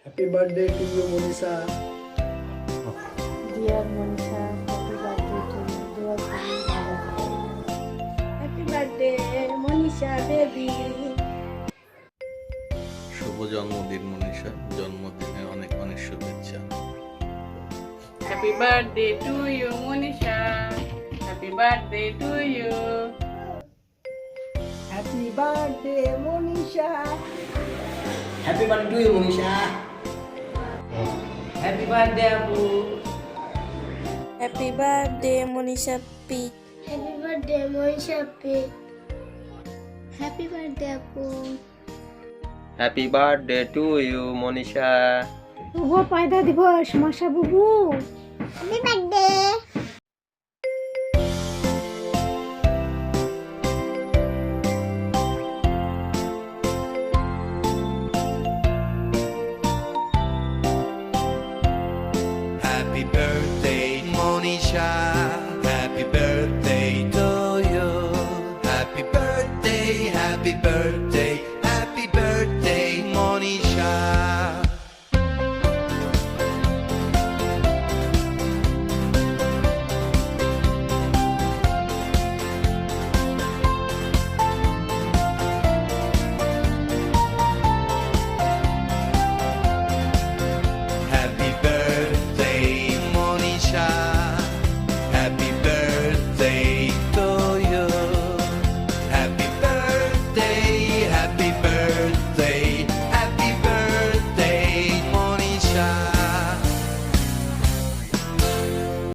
Happy birthday to you, Monisha. Dear Monisha, happy birthday to you. Dear Monisha. Happy birthday, Monisha baby. শুভ জন্মদিন মনীষা, জন্মদিনে অনেক অনেক শুভেচ্ছা। Happy birthday to you, Monisha. Happy birthday to you. Happy birthday, Monisha. Happy birthday to you, Monisha. Happy birthday, Abu. Happy birthday, Monisha P. Happy birthday, Monisha baby. Happy birthday, Apu. Happy birthday to you Monisha. শুভ পয়দা দিবস মশা বুবু। Happy birthday. Happy birthday, Monisha. Happy birthday to you. Happy birthday, happy birthday.